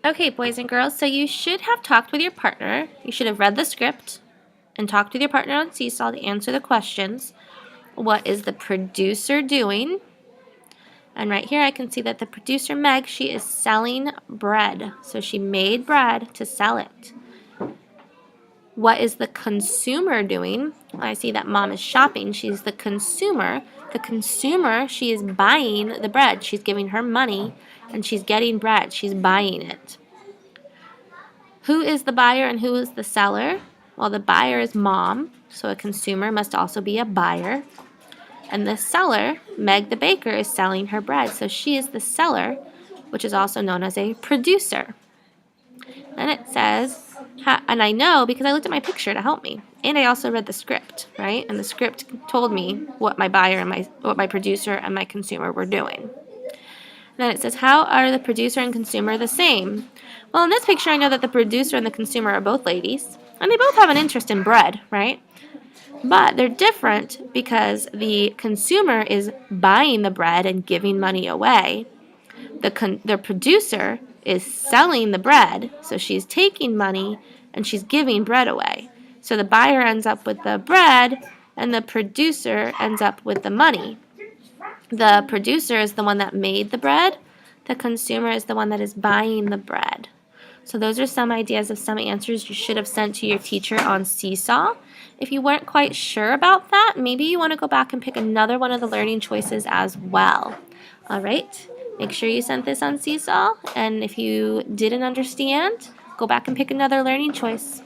Okay, boys and girls, so you should have talked with your partner. You should have read the script and talked with your partner on Seesaw to answer the questions. What is the producer doing? And right here I can see that the producer, Meg, she is selling bread. So she made bread to sell it. What is the consumer doing? I see that mom is shopping. She's the consumer. The consumer, she is buying the bread. She's giving her money and she's getting bread. She's buying it. Who is the buyer and who is the seller? Well, the buyer is mom, so a consumer must also be a buyer. And the seller, Meg the baker, is selling her bread, so she is the seller, which is also known as a producer. And it says, and I know because I looked at my picture to help me, and I also read the script, right? And the script told me what my buyer and what my producer and my consumer were doing. Then it says, how are the producer and consumer the same? Well, in this picture, I know that the producer and the consumer are both ladies, and they both have an interest in bread, right? But they're different because the consumer is buying the bread and giving money away. The producer is selling the bread, so she's taking money and she's giving bread away. So the buyer ends up with the bread, and the producer ends up with the money. The producer is the one that made the bread. The consumer is the one that is buying the bread. So those are some ideas of some answers you should have sent to your teacher on Seesaw. If you weren't quite sure about that, maybe you want to go back and pick another one of the learning choices as well. All right, make sure you sent this on Seesaw, and if you didn't understand, go back and pick another learning choice.